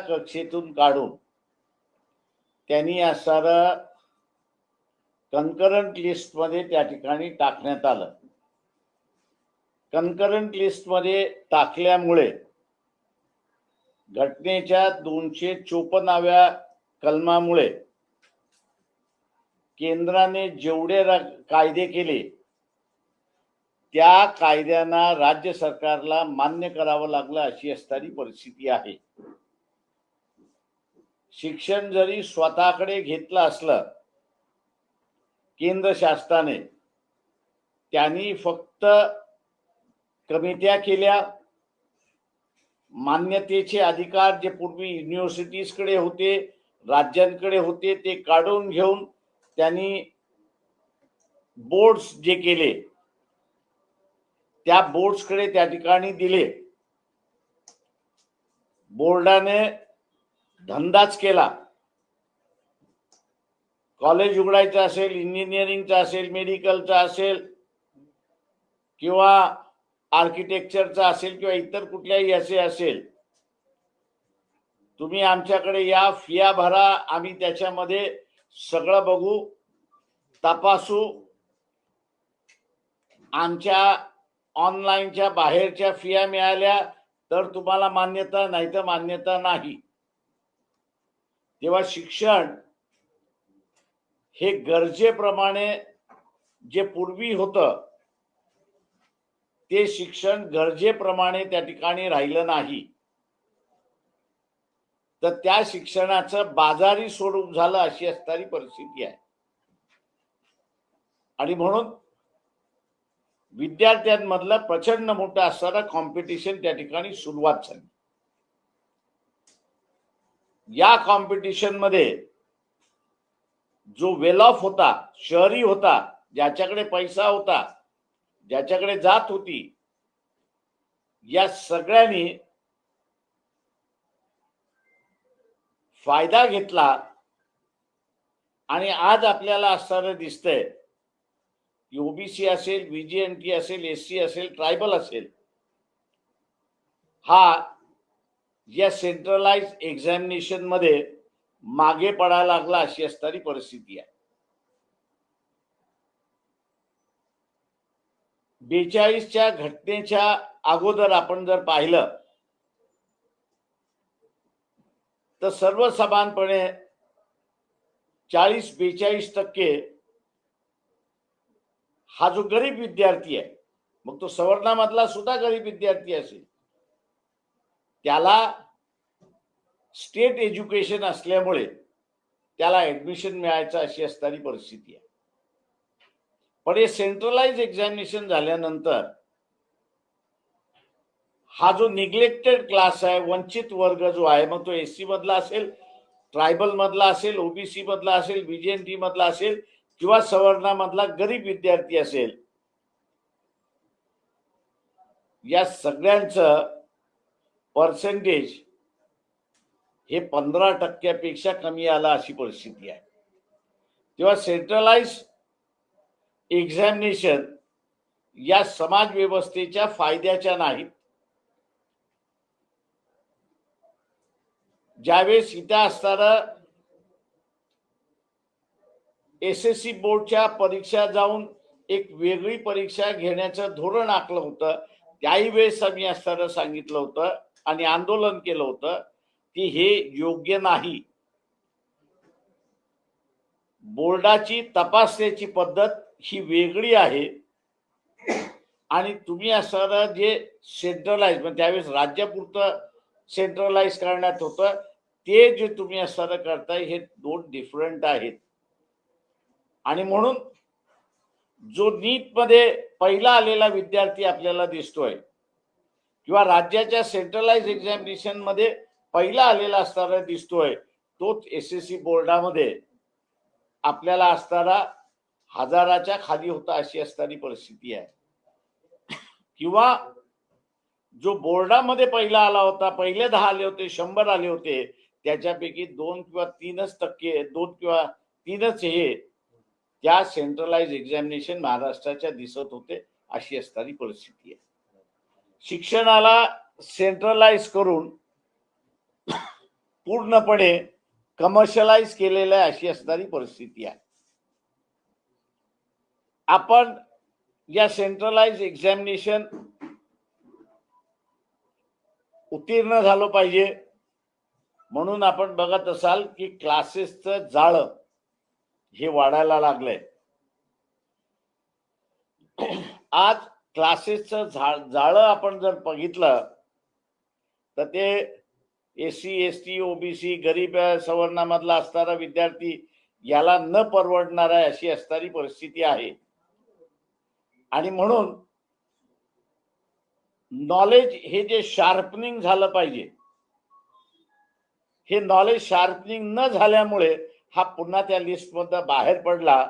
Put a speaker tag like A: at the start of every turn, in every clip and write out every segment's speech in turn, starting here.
A: कक्षेतून काढून त्यांनी असणारं कन्करंट लिस्टमध्ये त्या ठिकाणी टाकण्यात आलं. कन्करंट लिस्टमध्ये टाकल्यामुळे घटनेच्या 254व्या कलमामुळे केंद्राने जेवढे कायदे केले त्या कायद्यांना राज्य सरकारला मान्य करावं लागलं अशी असणारी परिस्थिती आहे. शिक्षण जरी स्वतःकडे घेतलं असलं केंद्र शासनाने, त्यांनी फक्त कमिट्या केल्या. मान्यतेचे अधिकार जे पूर्वी युनिव्हर्सिटीजकडे होते, राज्यांकडे होते, ते काढून घेऊन त्यांनी बोर्ड्स जे केले त्या बोर्ड्सकडे त्या ठिकाणी दिले. बोर्डाने धंदाच केला. कॉलेज उघडायचं असेल, इंजिनिअरिंगचं असेल, मेडिकलचं असेल किंवा आर्किटेक्चरचा असेल किंवा इतर कुठल्याही असे असेल, तुम्ही आमच्याकडे या, फिया भरा, आम्ही त्याच्यामध्ये सगळं बघू, तपासू. आमच्या ऑनलाईनच्या बाहेरच्या फिया मिळाल्या तर तुम्हाला मान्यता, नाही तर मान्यता नाही. तेव्हा शिक्षण हे गरजेप्रमाणे जे पूर्वी होतं ते शिक्षण गरजेप्रमाणे त्या ठिकाणी राहिलं नाही, तर त्या शिक्षणाचं बाजारी स्वरूप झालं अशी असणारी परिस्थिती आहे. आणि म्हणून विद्यार्थ्यांमधलं प्रचंड मोठं असणारं कॉम्पिटिशन त्या ठिकाणी सुरुवात झाली. या कॉम्पिटिशन मध्ये जो वेल ऑफ होता, शहरी होता, ज्याच्याकडे पैसा होता, ज्याच्याकडे जात होती, या सगळ्यांनी फायदा घेतला. आणि आज आपल्याला असणारं दिसतंय की ओबीसी असेल, व्हीजीएनटी असेल, एससी असेल, ट्रायबल असेल, हा या सेंट्रलाइज एक्झामिनेशन मध्ये मागे पडायला लागला अशी असणारी परिस्थिती आहे. 42च्या घटनेच्या अगोदर आपण जर पाहिलं तर सर्वसमानपणे 40-42% हा जो गरीब विद्यार्थी आहे, मग तो सवर्णामधला सुद्धा गरीब विद्यार्थी असेल, त्याला स्टेट एज्युकेशन असल्यामुळे त्याला ऍडमिशन मिळायचं अशी असणारी परिस्थिती आहे. पण हे सेंट्रलाइज एक्झामिनेशन झाल्यानंतर हा जो निग्लेक्टेड क्लास आहे, वंचित वर्ग जो आहे, मग तो एससी मधला असेल, ट्रायबल मधला असेल, ओबीसी मधला असेल, बीजेएनटी मधला असेल किंवा सवर्णामधला गरीब विद्यार्थी असेल, या सगळ्यांचं पर्सेंटेज हे 15% कमी आलं अशी परिस्थिती आहे. तेव्हा सेंट्रलाइज एक्झामिनेशन या समाज व्यवस्थेच्या फायद्याच्या नाहीत. ज्यावेळेस इथं असणारं एसएससी बोर्डच्या परीक्षा जाऊन एक वेगळी परीक्षा घेण्याचं धोरण आखलं होतं, त्याही वेळेस आम्ही असताना सांगितलं होतं आणि आंदोलन केलं होतं की हे योग्य नाही. बोर्डाची तपासण्याची पद्धत ही वेगळी आहे आणि तुम्ही असणारं जे सेंट्रलाइज, म्हणजे त्यावेळेस राज्यापुरतं सेंट्रलाइज करण्यात होतं, ते जे तुम्ही असणारं करताय हे दोन डिफरंट आहेत. आणि म्हणून जो नीट मध्ये पहिला आलेला विद्यार्थी आपल्याला दिसतोय किंवा राज्याच्या सेंट्रलाइज एक्झामिनेशन मध्ये पहिला आलेला असणारा दिसतोय, तोच एसएससी बोर्डामध्ये आपल्याला असणारा 1000च्या खाली होता अशी असणारी परिस्थिती आहे. किंवा जो बोर्डामध्ये पहिला आला होता, पहिले 10 आले होते, 100 आले होते, त्याच्यापैकी 2 किंवा 3% 2 किंवा 3च हे त्या सेंट्रलाइज एक्झामिनेशन महाराष्ट्राच्या दिसत होते अशी असणारी परिस्थिती आहे. शिक्षणाला सेंट्रलाइज करून पूर्णपणे कमर्शियलाइज केलेलं आहे अशी असणारी परिस्थिती आहे. आपण या सेंट्रलाइज एक्झामिनेशन उत्तीर्ण झालो पाहिजे म्हणून आपण बघत असाल की क्लासेसचं जाळं हे वाढायला लागलंय. आज क्लासेसचं जाळं आपण जर बघितलं तर ते एससी एसटी ओबीसी गरीब सवर्णामधला असणारा विद्यार्थी याला न परवडणार आहे अशी असणारी परिस्थिती आहे. आणि म्हणून नॉलेज हे जे शार्पनिंग झालं पाहिजे, हे नॉलेज शार्पनिंग न झाल्यामुळे हा पुन्हा त्या लिस्टमधून बाहेर पडला.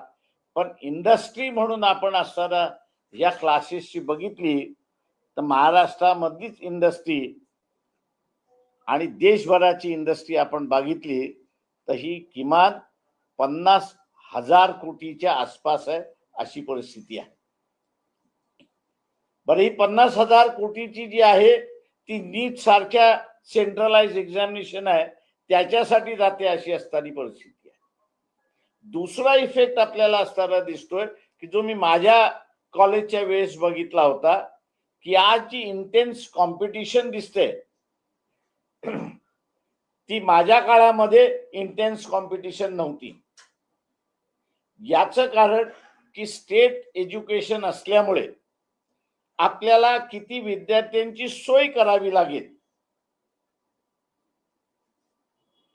A: पण इंडस्ट्री म्हणून आपण असताना या क्लासेसची बघितली तर महाराष्ट्रामधलीच इंडस्ट्री आणि देशभराची इंडस्ट्री आपण बघितली तर ही किमान 50,000 कोटीच्या आसपास आहे अशी परिस्थिती आहे. बरं, ही 50,000 कोटीची जी आहे ती नीट सारख्या सेंट्रलाइज एक्झामिनेशन आहे त्याच्यासाठी जाते अशी असणारी परिस्थिती आहे. दुसरा इफेक्ट आपल्याला असताना दिसतोय की जो मी माझ्या कॉलेजच्या वेळेस बघितला होता की आज जी इंटेन्स कॉम्पिटिशन दिसते ती माझ्या काळामध्ये इंटेन्स कॉम्पिटिशन नव्हती. याचं कारण की स्टेट एज्युकेशन असल्यामुळे आपल्याला किती विद्यार्थ्यांची सोय करावी लागेल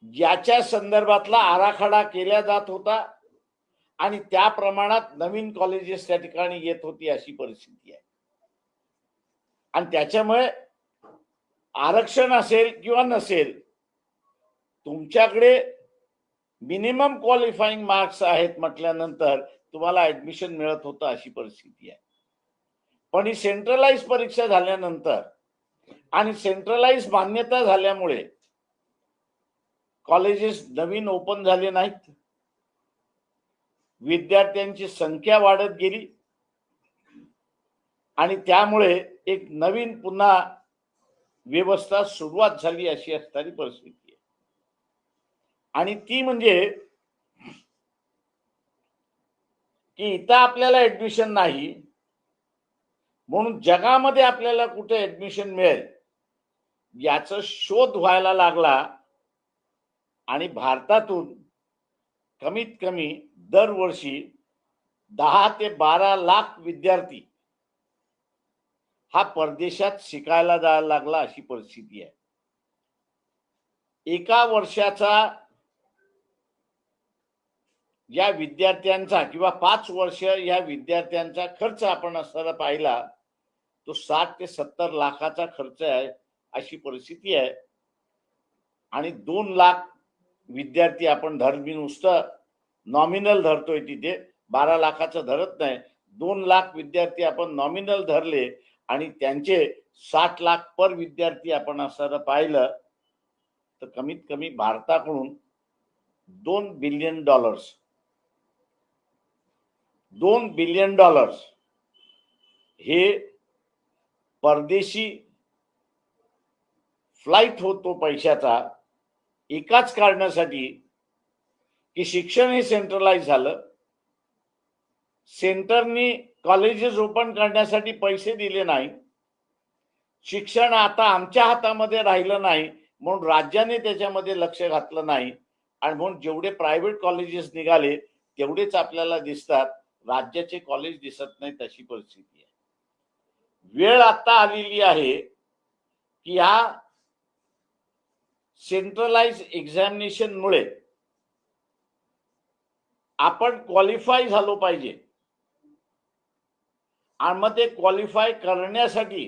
A: याच्या संदर्भातला आराखडा केला जात होता आणि त्या प्रमाणात नवीन कॉलेजेस त्या ठिकाणी येत होती अशी परिस्थिती आहे. आणि त्याच्यामुळे आरक्षण असेल किंवा नसेल, तुमच्याकडे मिनिमम क्वालिफाईंग मार्क्स आहेत म्हटल्यानंतर तुम्हाला ऍडमिशन मिळत होतं अशी परिस्थिती आहे. पण ही सेंट्रलाइज परीक्षा झाल्यानंतर आणि सेंट्रलाइज मान्यता झाल्यामुळे कॉलेजेस नवीन ओपन झाले नाहीत, विद्यार्थ्यांची संख्या वाढत गेली आणि त्यामुळे एक नवीन पुन्हा व्यवस्था सुरुवात झाली अशी असणारी परिस्थिती आहे. आणि ती म्हणजे की इथं आपल्याला ऍडमिशन नाही म्हणून जगामध्ये आपल्याला कुठे ऍडमिशन मिळेल याचा शोध व्हायला लागला. आणि भारतातून कमीत कमी दरवर्षी 10 ते 12 लाख विद्यार्थी हा परदेशात शिकायला जायला लागला अशी परिस्थिती आहे. एका वर्षाचा या विद्यार्थ्यांचा किंवा 5 वर्ष या विद्यार्थ्यांचा खर्च आपण असताना पाहिला तो 60 ते 70 लाखाचा खर्च आहे अशी परिस्थिती आहे. आणि 2 लाख विद्यार्थी आपण धरमी नुसतं नॉमिनल धरतोय, तिथे 12 लाखाचं धरत नाही, 2 लाख विद्यार्थी आपण नॉमिनल धरले आणि त्यांचे 60 लाख पर विद्यार्थी आपण असं पाहिलं तर कमीत कमी भारताकडून $2 बिलियन हे परदेशी फ्लाइट होतो पैशाचा एकाच कारणासाठी की शिक्षण हे सेंट्रलाइज झालं. सेंटरनी कॉलेजेस ओपन करण्यासाठी पैसे दिले नाही, शिक्षण आता आमच्या हातामध्ये राहिलं नाही म्हणून राज्याने त्याच्यामध्ये लक्ष घातलं नाही आणि म्हणून जेवढे प्रायव्हेट कॉलेजेस निघाले तेवढेच आपल्याला दिसतात, राज्याचे कॉलेज दिसत नाही तशी परिस्थिती आहे. वेळ आता आलेली आहे की या सेंट्रलाइज एक्झामिनेशन मुळे आपण क्वालिफाय झालो पाहिजे आणि मग ते क्वालिफाय करण्यासाठी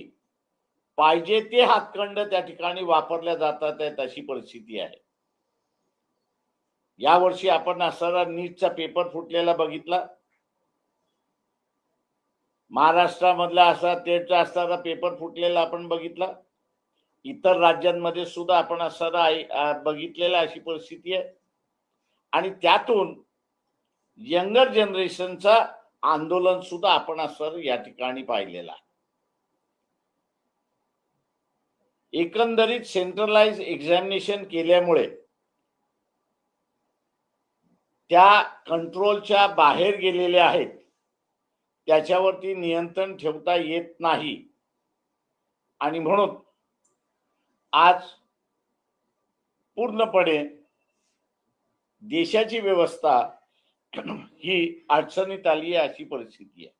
A: पाहिजे ते हातखंड त्या ठिकाणी वापरल्या जातात अशी परिस्थिती आहे. यावर्षी आपण असणारा नीटचा पेपर फुटलेला बघितला, महाराष्ट्रामधला असा टेटचा असणारा पेपर फुटलेला आपण बघितला, इतर राज्यांमध्ये सुद्धा आपण असणारा बघितलेला अशी परिस्थिती आहे. आणि त्यातून यंगर जनरेशनचा आंदोलन सुद्धा आपण असं या ठिकाणी पाहिलेला. एकंदरीत सेंट्रलाइज एक्झामिनेशन केल्यामुळे त्या कंट्रोलच्या बाहेर गेलेल्या आहेत, त्याच्यावरती नियंत्रण ठेवता येत नाही. आणि म्हणून आज पूर्णपणे देशाची व्यवस्था ही अडचणीत आली आहे, अशी परिस्थिती आहे.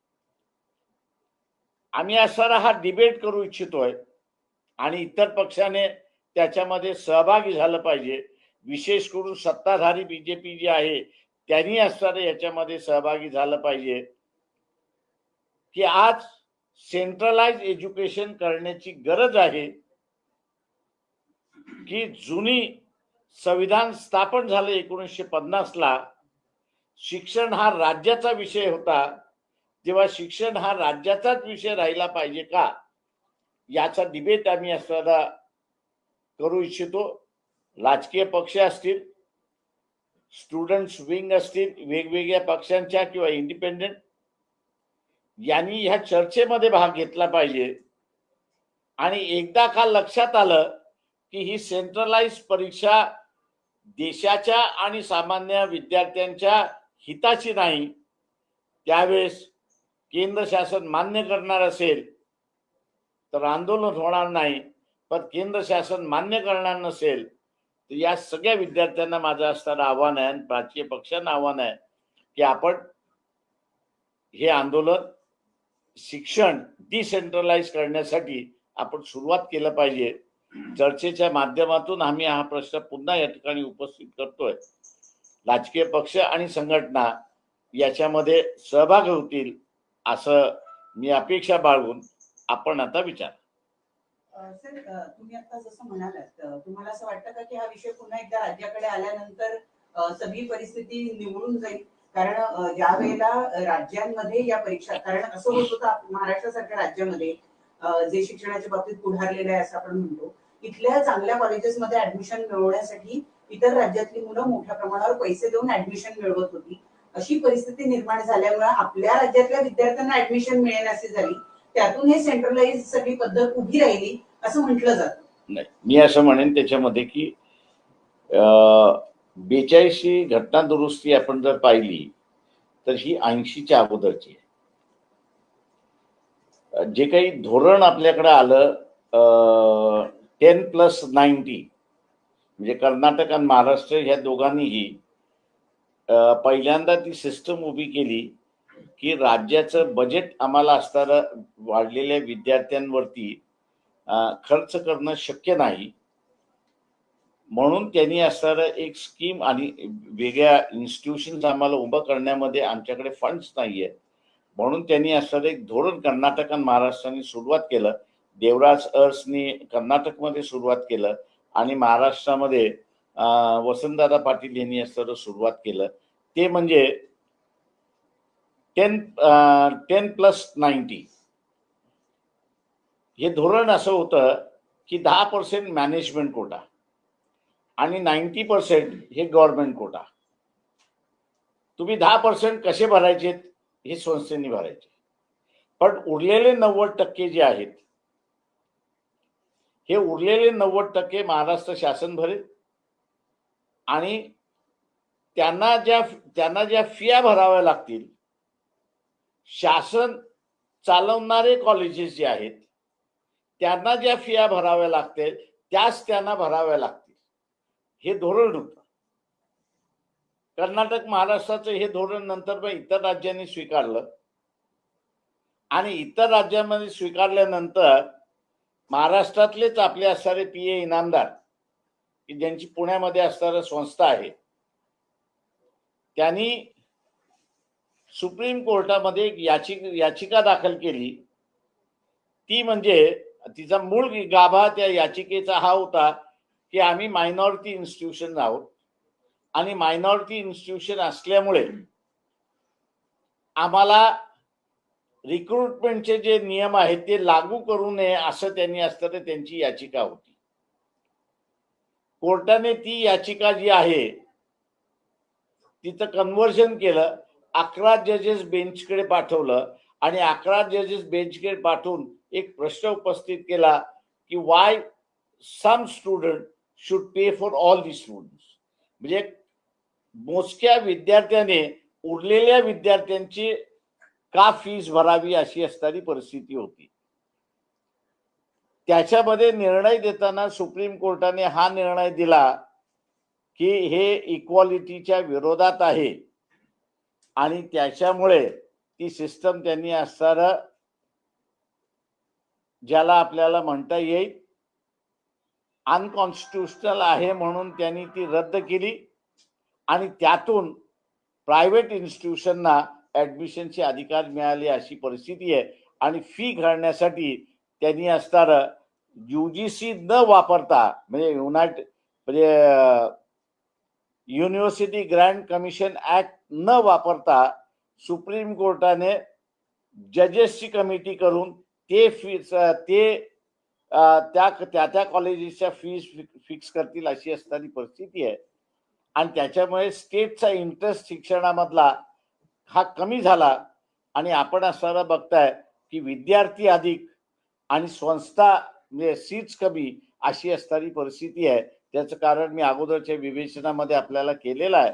A: आम्ही असा हा डिबेट करू इच्छितोय आणि इतर पक्षाने त्याच्यामध्ये सहभागी झालं पाहिजे. विशेष करून सत्ताधारी बीजेपी जी आहे त्यांनी असणारे याच्यामध्ये सहभागी झालं पाहिजे की आज सेंट्रलाइज एज्युकेशन करण्याची गरज आहे. की जुनी संविधान स्थापन झालं 1950ला, शिक्षण हा राज्याचा विषय होता, तेव्हा शिक्षण हा राज्याचाच विषय राहिला पाहिजे का, याचा डिबेट आम्ही असताना करू इच्छितो. राजकीय पक्ष असतील, स्टुडंट्स विंग असतील, वेगवेगळ्या पक्षांच्या किंवा इंडिपेंडेंट, यांनी ह्या चर्चेमध्ये भाग घेतला पाहिजे. आणि एकदा का लक्षात आलं की ही सेंट्रलाइज परीक्षा देशाच्या आणि सामान्य विद्यार्थ्यांच्या हिताची नाही, त्यावेळेस केंद्र शासन मान्य करणार असेल तर आंदोलन होणार नाही, पण केंद्र शासन मान्य करणार नसेल तर या सगळ्या विद्यार्थ्यांना माझं असणारं आव्हान आहे, राजकीय पक्षांना आव्हान आहे की आपण हे आंदोलन शिक्षण डिसेंट्रलाइज करण्यासाठी आपण सुरुवात केलं पाहिजे. चर्चेच्या माध्यमातून आम्ही हा प्रश्न पुन्हा या ठिकाणी उपस्थित करतोय. राजकीय पक्ष आणि संघटना याच्यामध्ये सहभागी होतील असं मी अपेक्षा बाळगून आपण आता विचार.
B: सर, तुम्ही आता जसं म्हणालात, तुम्हाला असं वाटतं का की हा विषय पुन्हा एकदा राज्याकडे आल्यानंतर सगळी परिस्थिती निवडून जाईल? कारण ज्या वेळेला राज्यांमध्ये या परीक्षा, कारण असं होत होतं महाराष्ट्रासारख्या राज्यामध्ये जे शिक्षणाच्या बाबतीत पुढारलेले आहे असं आपण म्हणतो, इथल्या चांगल्या कॉलेजेसमध्ये ऍडमिशन मिळवण्यासाठी इतर राज्यातली मुलं मोठ्या प्रमाणावर पैसे देऊन ऍडमिशन मिळवत होती. अशी परिस्थिती निर्माण झाल्यामुळे आपल्या राज्यातल्या विद्यार्थ्यांना ऍडमिशन मिळेनाशी झाली. त्यातून हे सेंट्रलाइज सगळी पद्धत उभी राहिली असं म्हटलं जातं.
A: नाही, मी असं म्हणेन त्याच्यामध्ये की 42 घटना दुरुस्ती आपण जर पाहिली तर ही 80च्या अगोदरची आहे. जे काही धोरण आपल्याकडे आलं 10+90, म्हणजे कर्नाटक आणि महाराष्ट्र ह्या दोघांनीही पहिल्यांदा ती सिस्टम उभी केली की राज्याचं बजेट आम्हाला असणारं वाढलेल्या विद्यार्थ्यांवरती खर्च करणं शक्य नाही, म्हणून त्यांनी असणारं एक स्कीम आणि वेगळ्या इन्स्टिट्यूशन्स आम्हाला उभं करण्यामध्ये आमच्याकडे फंड्स नाहीये, म्हणून त्यांनी असणारं एक धोरण कर्नाटक आणि महाराष्ट्राने सुरुवात केलं. देवराज अरसनी कर्नाटकमध्ये सुरुवात केलं आणि महाराष्ट्रामध्ये वसंतदादा पाटील यांनी असणारं सुरुवात केलं. ते म्हणजे 10+90. हे धोरण असं होतं की 10% मॅनेजमेंट कोटा आणि 90% हे गव्हर्नमेंट कोटा. तुम्ही 10% कसे भरायचे हे संस्थेने भरायचे, पण उरलेले 90% जे आहेत, हे उरलेले 90% महाराष्ट्र शासन भरेल आणि त्यांना ज्या फिया भराव्या लागतील, शासन चालवणारे कॉलेजेस जे आहेत त्यांना ज्या फिया भराव्या लागतील त्याच त्यांना भराव्या लागतील, हे धोरण होतं. कर्नाटक महाराष्ट्राचं हे धोरण नंतर मग इतर राज्यांनी स्वीकारलं आणि इतर राज्यांमध्ये स्वीकारल्यानंतर महाराष्ट्रातलेच आपले असणारे PA इनामदार, की ज्यांची पुण्यामध्ये असणारी संस्था आहे, त्यांनी सुप्रीम कोर्टामध्ये एक याचिका दाखल केली. ती म्हणजे तिचा मूळ गाभा त्या याचिकेचा हा होता की आम्ही मायनॉरिटी इन्स्टिट्यूशन आहोत आणि मायनॉरिटी इन्स्टिट्यूशन असल्यामुळे आम्हाला रिक्रुटमेंटचे जे नियम आहेत ते लागू करू नये असं त्यांनी असताना त्यांची याचिका होती. कोर्टाने ती याचिका जी आहे तिचं कन्व्हर्जन केलं, 11 जजेस बेंचकडे पाठवलं आणि 11 जजेस बेंचकडे पाठवून एक प्रश्न उपस्थित केला की why some student should pay for all the students. म्हणजे मोजक्या विद्यार्थ्याने उरलेल्या विद्यार्थ्यांची का फीस भरावी अशी असणारी परिस्थिती होती. त्याच्यामध्ये निर्णय देताना सुप्रीम कोर्टाने हा निर्णय दिला की हे इक्वालिटीच्या विरोधात आहे आणि त्याच्यामुळे ती सिस्टम त्यांनी असणारं ज्याला आपल्याला म्हणता येईल अनकॉन्स्टिट्युशनल आहे म्हणून त्यांनी ती रद्द केली आणि त्यातून प्रायव्हेट इन्स्टिट्यूशनना ऍडमिशनचे अधिकार मिळाले अशी परिस्थिती आहे. आणि फी घालण्यासाठी त्यांनी असणारं UGC न वापरता म्हणजे युनिव्हर्सिटी ग्रँट कमिशन ऍक्ट न वापरता सुप्रीम कोर्टाने जजेसची कमिटी करून ते फीस त्या कॉलेजेसच्या फीस फिक्स करतील अशी असणारी परिस्थिती आहे. आणि त्याच्यामुळे स्टेटचा इंटरेस्ट शिक्षणामधला हा कमी झाला आणि आपण असणारा बघताय की विद्यार्थी अधिक आणि संस्था म्हणजे सीट्स कमी अशी असणारी परिस्थिती आहे. त्याचं कारण मी अगोदरच्या विवेचनामध्ये आपल्याला केलेलं आहे.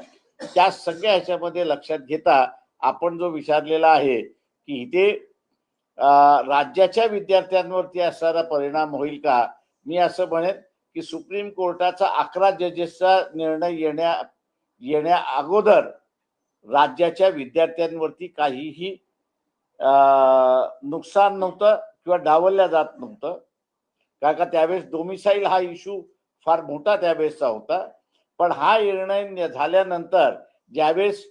A: त्या सगळ्या ह्याच्यामध्ये लक्षात घेता आपण जो विचारलेला आहे की इथे राज्याच्या विद्यार्थ्यांवरती असणारा परिणाम होईल का, मी असं म्हणेन की सुप्रीम कोर्टाचा 11 जजेसचा निर्णय येण्या अगोदर राज्याच्या विद्यार्थ्यांवरती काहीही नुकसान नव्हतं किंवा डावलल्या जात नव्हतं. कारण का त्यावेळेस डोमिसाईल हा इश्यू फार मोठा त्यावेळेसचा होता. पण हा निर्णय झाल्यानंतर ज्यावेळेस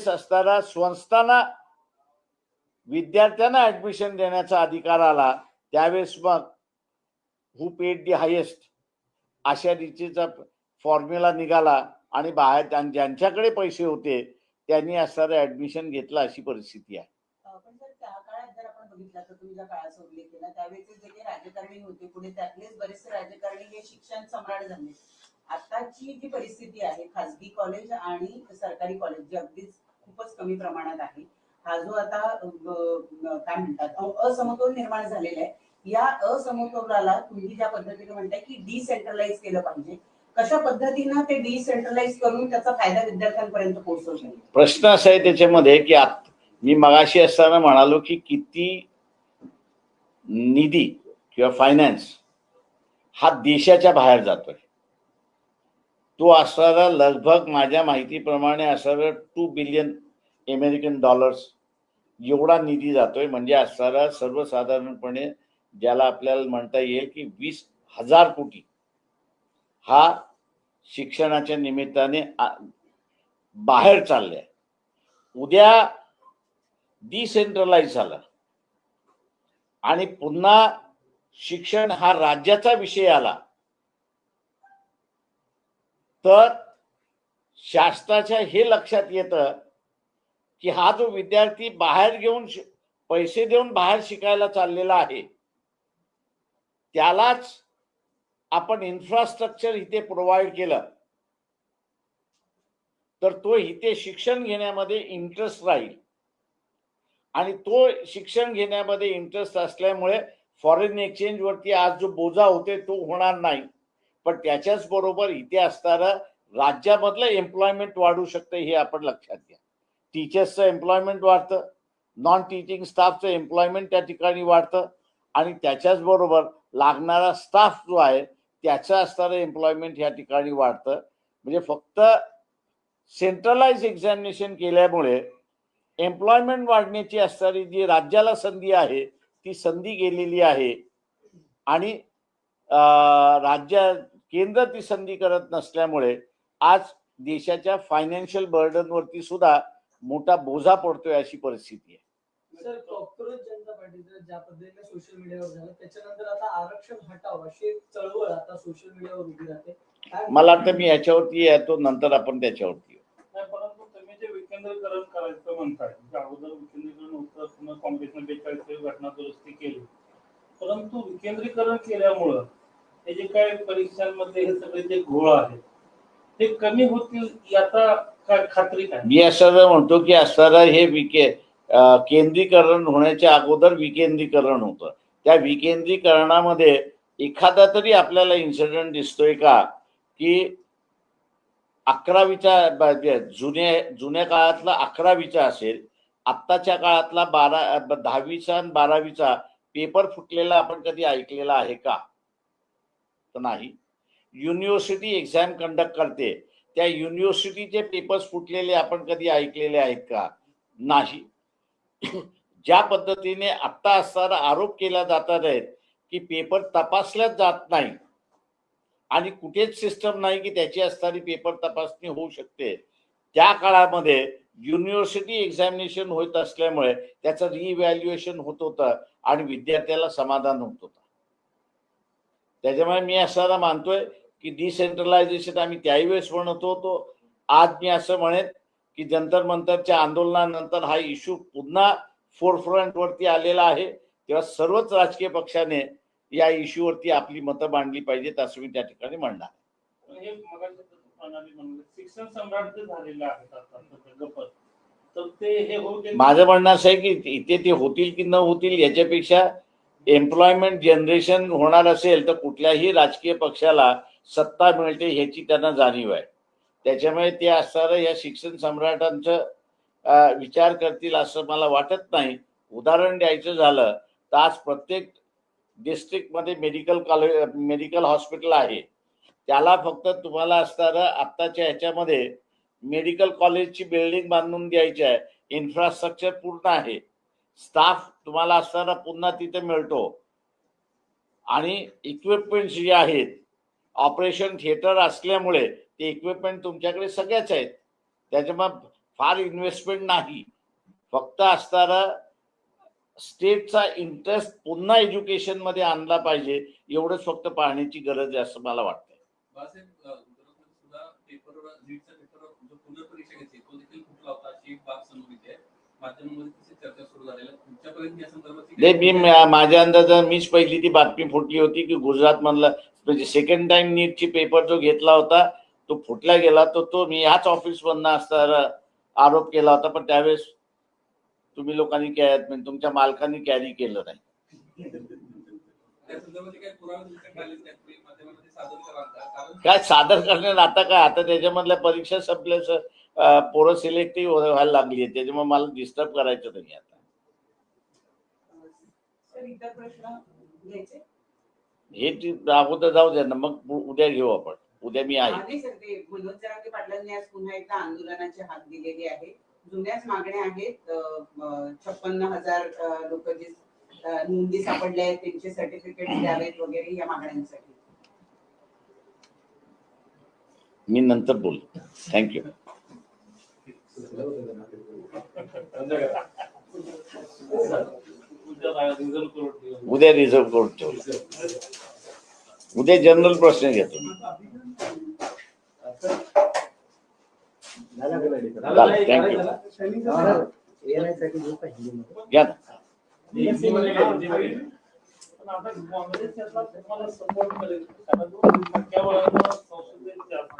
A: असणारा संस्थांना विद्यार्थ्यांना ऍडमिशन देण्याचा अधिकार आला त्यावेळेस मग हू पेड दी हायेस्ट अशा रीतीचा फॉर्म्युला निघाला आणि बाहेर ज्यांच्याकडे पैसे होते त्यांनी असणारं ऍडमिशन घेतलं अशी परिस्थिती आहे.
B: पण सर त्या काळात जर आपण बघितलं तर तुम्ही ज्या काळाचा उल्लेख केला त्यावेळेचे जे काही राजकारणी होते पुढे त्यातलेच बरेचसे राजकारणी हे शिक्षण सम्राट झाले. आताची जी परिस्थिती आहे खासगी कॉलेज आणि सरकारी कॉलेज जे अगदीच खूपच कमी प्रमाणात आहे, हा जो आता काय म्हणतात असमतोल निर्माण झालेला आहे, या असमतोलाला तुम्ही ज्या पद्धतीने म्हणताय की डिसेंट्रलाइज केलं पाहिजे, कशा पद्धतीनं ते डिसेंट्रलाइज करून त्याचा फायदा विद्यार्थ्यांपर्यंत पोहोचवू?
A: प्रश्न असा आहे त्याच्यामध्ये की मी मगाशी असताना म्हणालो की किती निधी किंवा फायनान्स हा देशाच्या बाहेर जातोय. तो असणारा लगभग माझ्या माहितीप्रमाणे असणारा $2 बिलियन अमेरिकन डॉलर्स एवढा निधी जातोय. म्हणजे असणारा सर्वसाधारणपणे ज्याला आपल्याला म्हणता येईल की 20,000 कोटी हा शिक्षणाच्या निमित्ताने बाहेर चाललाय. उद्या डिसेंट्रलाइज झाला आणि पुन्हा शिक्षण हा राज्याचा विषय आला तर शासनाच्या हे लक्षात येतं की हा जो विद्यार्थी बाहेर घेऊन पैसे देऊन बाहेर शिकायला चाललेला आहे त्यालाच आपण इन्फ्रास्ट्रक्चर इथे प्रोव्हाइड केलं तर तो इथे शिक्षण घेण्यामध्ये इंटरेस्ट राहील आणि तो शिक्षण घेण्यामध्ये इंटरेस्ट असल्यामुळे फॉरेन एक्सचेंज वरती आज जो बोजा होते तो होणार नाही. पण त्याच्याच बरोबर इथे असणारं राज्यामधलं एम्प्लॉयमेंट वाढू शकतं हे आपण लक्षात घ्या. टीचर्सचं एम्प्लॉयमेंट वाढतं, नॉन टीचिंग स्टाफचं एम्प्लॉयमेंट त्या ठिकाणी वाढतं आणि त्याच्याच बरोबर लागणारा स्टाफ जो आहे त्याचं असणारं एम्प्लॉयमेंट या ठिकाणी वाढतं. म्हणजे फक्त सेंट्रलाइज एक्झामिनेशन केल्यामुळे एम्प्लॉयमेंट वाढण्याची असणारी जी राज्याला संधी आहे ती संधी गेलेली आहे आणि केंद्र ती संधी करत नसल्यामुळे आज देशाच्या फायनान्शियल बर्डन वरती सुद्धा मोठा बोजा पडतोय अशी परिस्थिती आहे.
C: सर, कॉर्पोरेट जनता पार्टीचं ज्या पद्धतीने सोशल मीडियावर झालं त्याच्यानंतर आता आरक्षण हटावं अशी एक चळवळ आता सोशल मीडियावर उभी राहते.
A: मला वाटतं मी याच्यावरती येतो, नंतर आपण त्याच्यावरती येऊ.
D: परंतु तुम्ही जे विकेंद्रीकरण करायचं म्हणताय, अगोदर विकेंद्रीकरण होतं, पुन्हा काँग्रेसने 42 घटना दुरुस्ती केली, परंतु विकेंद्रीकरण केल्यामुळं हे जे काही परीक्षांमध्ये हे सगळे जे घोळ आहेत ते कमी होतील याचा काय खात्री काय?
A: मी असं म्हणतो की असणारं हे केंद्रीकरण होण्याच्या अगोदर विकेंद्रीकरण होतं. त्या विकेंद्रीकरणामध्ये एखादा तरी आपल्याला इन्सिडेंट दिसतोय का की जुन्या काळातला 11वीचा असेल, आत्ताच्या काळातला 10वीचा आणि 12वीचा पेपर फुटलेला आपण कधी ऐकलेला आहे का? तर नाही. युनिव्हर्सिटी एक्झाम कंडक्ट करते, त्या युनिव्हर्सिटीचे पेपर्स फुटलेले आपण कधी ऐकलेले आहेत का? नाही. ज्या पद्धतीने आत्ता असताना आरोप केला जातात आहेत की पेपर तपासल्याच जात नाही आणि कुठेच सिस्टम नाही की त्याची असणारी पेपर तपासणी होऊ शकते, त्या काळामध्ये युनिव्हर्सिटी एक्झामिनेशन होत असल्यामुळे त्याचं रिइव्हॅल्युएशन होत होतं आणि विद्यार्थ्याला समाधान होत होतं. त्याच्यामुळे मी असं मानतोय की डिसेंट्रलायझेशन आम्ही त्याही वेळेस म्हणत होतो, आज मी असं म्हणेन की जंतर मंतरच्या आंदोलनानंतर हा इश्यू पुन्हा फोरफ्रंट वरती आलेला आहे, तेव्हा सर्वच राजकीय पक्षाने या इश्यूवरती आपली मतं मांडली पाहिजेत असं मी त्या ठिकाणी म्हणणार.
D: हे मगाशी प्रणाली म्हणलं शिक्षण सम्राट जे झालेले आहेत आता गप्पत, तर ते हे होऊ दे.
A: माझं म्हणणं असं आहे की इथे ते होतील की न होतील याच्यापेक्षा एम्प्लॉयमेंट जनरेशन होणार असेल तर कुठल्याही राजकीय पक्षाला सत्ता मिळते ह्याची त्यांना जाणीव आहे. त्याच्यामुळे ते असणारं या शिक्षण सम्राटांचं विचार करतील असं मला वाटत नाही. उदाहरण द्यायचं झालं तर आज प्रत्येक डिस्ट्रिक्टमध्ये मेडिकल हॉस्पिटल आहे, त्याला फक्त तुम्हाला असणारं आत्ताच्या ह्याच्यामध्ये मेडिकल कॉलेजची बिल्डिंग बांधून द्यायची आहे, इन्फ्रास्ट्रक्चर पूर्ण आहे, स्टाफ तुम्हाला असताना पुन्हा तिथे मिळतो आणि इक्विपमेंट्स जे आहेत, ऑपरेशन थिएटर असल्यामुळे ते इक्विपमेंट तुमच्याकडे सगळ्याच आहेत. त्याच्यामुळे फार इन्व्हेस्टमेंट नाही, फक्त असणारा स्टेटचा इंटरेस्ट पुन्हा एज्युकेशन मध्ये आणला पाहिजे एवढंच फक्त पाहण्याची गरज आहे असं मला वाटतं. मी माझ्या अंदाजाने मीच पहिली ती बातमी फुटली होती की गुजरात मधला म्हणजे सेकंड टाइम नीटची पेपर जो घेतला होता तो फुटला गेला, तो मी ह्याच ऑफिस मधनं असताना आरोप केला होता, पण त्यावेळेस तुम्ही लोकांनी तुमच्या मालकांनी कॅरी केलं नाही. काय सादर करण्यात आता काय, आता त्याच्यामधल्या परीक्षा संपल्याचं पोरं सिलेक्टिव्ह व्हायला लागली आहे, त्याच्यामुळे मला डिस्टर्ब करायचं नाही आता. हे अगोदर जाऊ द्या ना, मग उद्या घेऊ आपण. उद्या मी आहे.
B: मनोज जरांगे पाटलांनी आज पुन्हा एकदा आंदोलनाची हाक दिलेली आहे. जुन्याच मागण्या आहेत, 56,000 लोक जे नोंदी सापडले आहेत त्यांचे सर्टिफिकेट द्यावेत वगैरे या मागण्यांसाठी.
A: मी नंतर बोलतो. थँक्यू. उद्या रिझर्व करून ठेवलं. उद्या जनरल प्रश्न घेतो. थँक्यू. घ्या ना.
D: आता काँग्रेस त्याला तुम्हाला सपोर्ट करेल, कारण 2 संख्याबळानं संसदेत जास्त